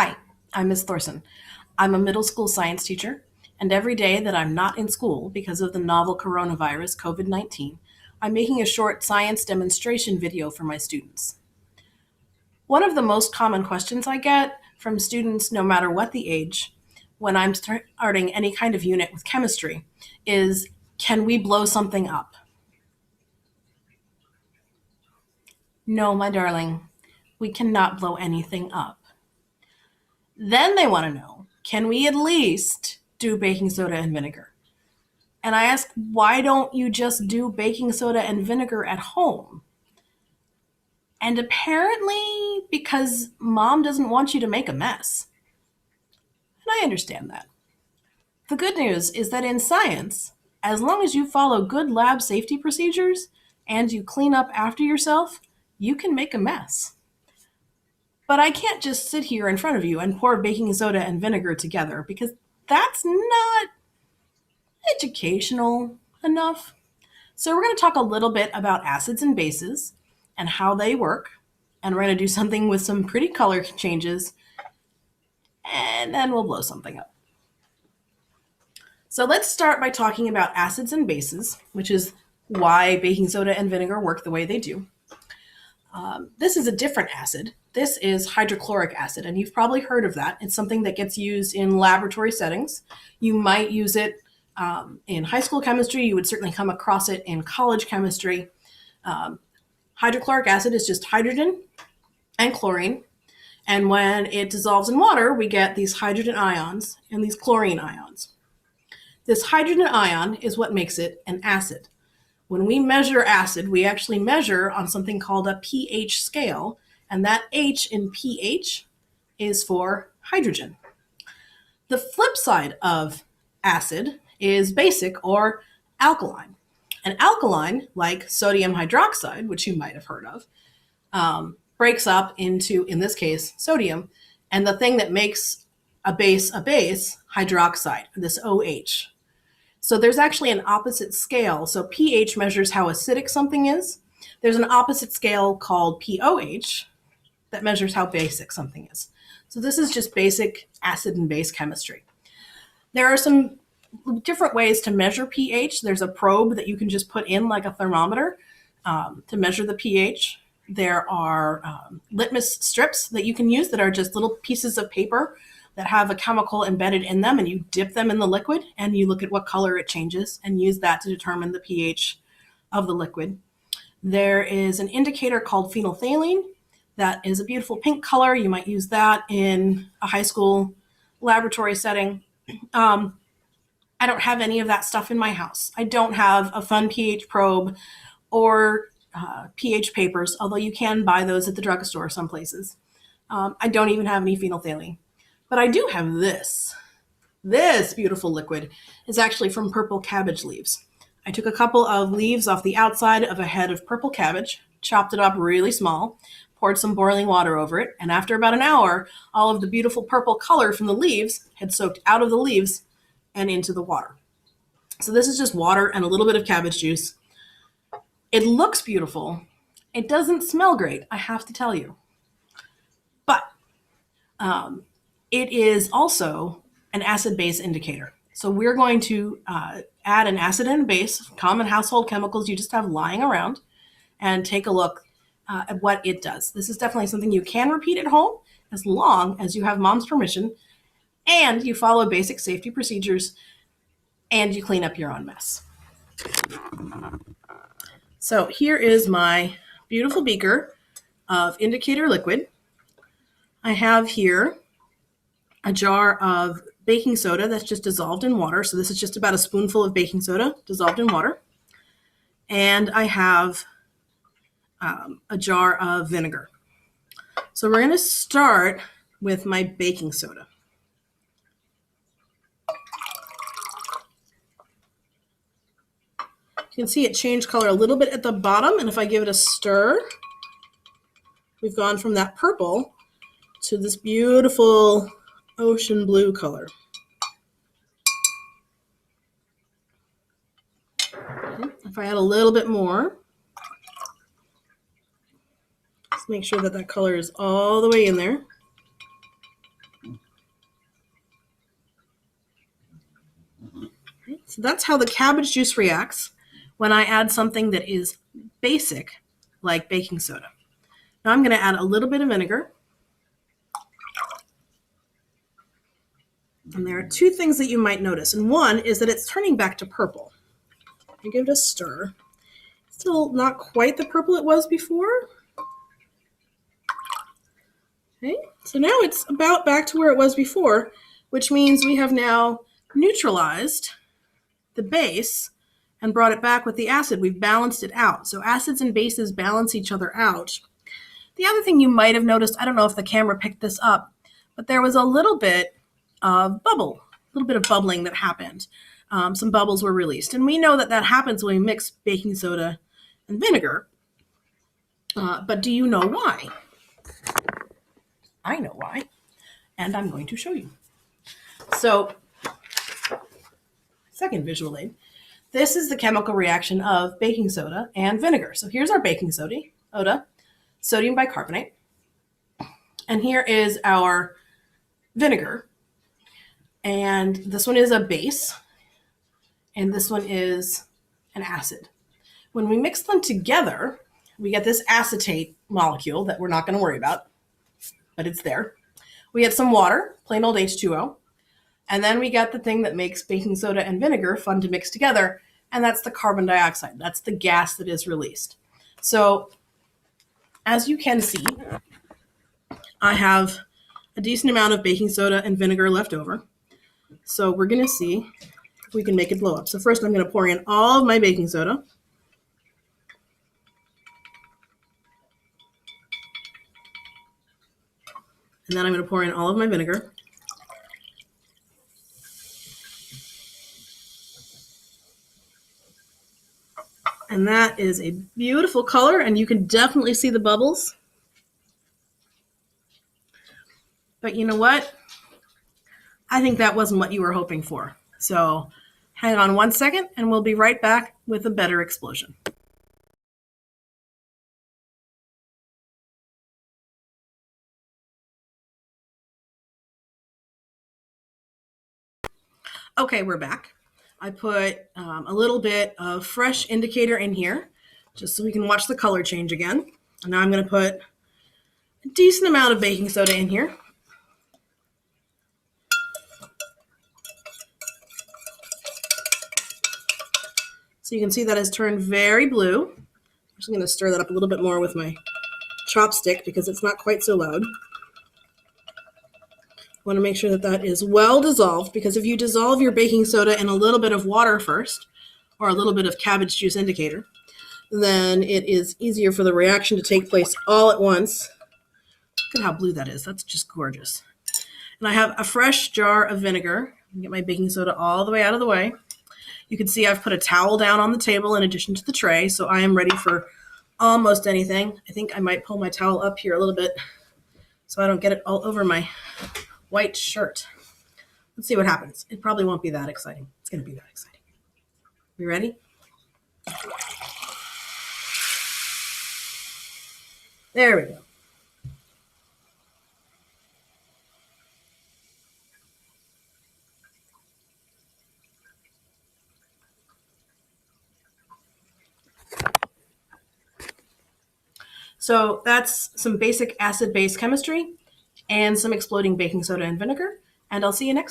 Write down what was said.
Hi, I'm Ms. Thorson. I'm a middle school science teacher, and every day that I'm not in school because of the novel coronavirus, COVID-19, I'm making a short science demonstration video for my students. One of the most common questions I get from students, no matter what the age, when I'm starting any kind of unit with chemistry, is, can we blow something up? No, my darling, we cannot blow anything up. Then they want to know, can we at least do baking soda and vinegar? And I ask, why don't you just do baking soda and vinegar at home? And apparently, because mom doesn't want you to make a mess. And I understand that. The good news is that in science, as long as you follow good lab safety procedures and you clean up after yourself, you can make a mess. But I can't just sit here in front of you and pour baking soda and vinegar together because that's not educational enough. So we're going to talk a little bit about acids and bases and how they work. And we're going to do something with some pretty color changes. And then we'll blow something up. So let's start by talking about acids and bases, which is why baking soda and vinegar work the way they do. This is a different acid. This is hydrochloric acid, and you've probably heard of that. It's something that gets used in laboratory settings. You might use it in high school chemistry. You would certainly come across it in college chemistry. Hydrochloric acid is just hydrogen and chlorine. And when it dissolves in water, we get these hydrogen ions and these chlorine ions. This hydrogen ion is what makes it an acid. When we measure acid, we actually measure on something called a pH scale, and that H in pH is for hydrogen. The flip side of acid is basic or alkaline. An alkaline, like sodium hydroxide, which you might have heard of, breaks up into, in this case, sodium, and the thing that makes a base, hydroxide, this OH. So there's actually an opposite scale. So pH measures how acidic something is. There's an opposite scale called pOH that measures how basic something is. So this is just basic acid and base chemistry. There are some different ways to measure pH. There's a probe that you can just put in like a thermometer to measure the pH. There are litmus strips that you can use that are just little pieces of paper that have a chemical embedded in them, and you dip them in the liquid and you look at what color it changes and use that to determine the pH of the liquid. There is an indicator called phenolphthalein that is a beautiful pink color. You might use that in a high school laboratory setting. I don't have any of that stuff in my house. I don't have a fun pH probe or pH papers, although you can buy those at the drugstore some places. I don't even have any phenolphthalein. But I do have this. This beautiful liquid is actually from purple cabbage leaves. I took a couple of leaves off the outside of a head of purple cabbage, chopped it up really small, poured some boiling water over it, and after about an hour, all of the beautiful purple color from the leaves had soaked out of the leaves and into the water. So this is just water and a little bit of cabbage juice. It looks beautiful. It doesn't smell great, I have to tell you. But it is also an acid-base indicator. So we're going to add an acid and a base, common household chemicals you just have lying around, and take a look at what it does. This is definitely something you can repeat at home as long as you have mom's permission and you follow basic safety procedures and you clean up your own mess. So here is my beautiful beaker of indicator liquid. I have here a jar of baking soda that's just dissolved in water. So this is just about a spoonful of baking soda dissolved in water. And I have a jar of vinegar. So we're going to start with my baking soda. You can see it change color a little bit at the bottom, and if I give it a stir, we've gone from that purple to this beautiful ocean blue color. If I add a little bit more, just make sure that that color is all the way in there. So that's how the cabbage juice reacts when I add something that is basic, like baking soda. Now I'm going to add a little bit of vinegar. And there are two things that you might notice. And one is that it's turning back to purple. I give it a stir. Still not quite the purple it was before. Okay, so now it's about back to where it was before, which means we have now neutralized the base and brought it back with the acid. We've balanced it out. So acids and bases balance each other out. The other thing you might have noticed, I don't know if the camera picked this up, but there was a little bit of bubbling that happened. Some bubbles were released. And we know that that happens when we mix baking soda and vinegar. But do you know why? I know why, and I'm going to show you. So, second visual aid. This is the chemical reaction of baking soda and vinegar. So here's our baking soda, sodium bicarbonate. And here is our vinegar. And this one is a base, and this one is an acid. When we mix them together, we get this acetate molecule that we're not going to worry about, but it's there. We get some water, plain old H2O, and then we get the thing that makes baking soda and vinegar fun to mix together, and that's the carbon dioxide. That's the gas that is released. So as you can see, I have a decent amount of baking soda and vinegar left over. So we're going to see if we can make it blow up. So first I'm going to pour in all of my baking soda. And then I'm going to pour in all of my vinegar. And that is a beautiful color, and you can definitely see the bubbles. But you know what? I think that wasn't what you were hoping for. So hang on one second, and we'll be right back with a better explosion. Okay, we're back. I put a little bit of fresh indicator in here just so we can watch the color change again. And now I'm going to put a decent amount of baking soda in here. So you can see that has turned very blue. I'm just going to stir that up a little bit more with my chopstick because it's not quite so loud. Want to make sure that that is well dissolved, because if you dissolve your baking soda in a little bit of water first, or a little bit of cabbage juice indicator, then it is easier for the reaction to take place all at once. Look at how blue that is. That's just gorgeous. And I have a fresh jar of vinegar. I can get my baking soda all the way out of the way. You can see I've put a towel down on the table in addition to the tray, so I am ready for almost anything. I think I might pull my towel up here a little bit so I don't get it all over my white shirt. Let's see what happens. It probably won't be that exciting. It's going to be that exciting. You ready? There we go. So that's some basic acid-base chemistry and some exploding baking soda and vinegar. And I'll see you next time.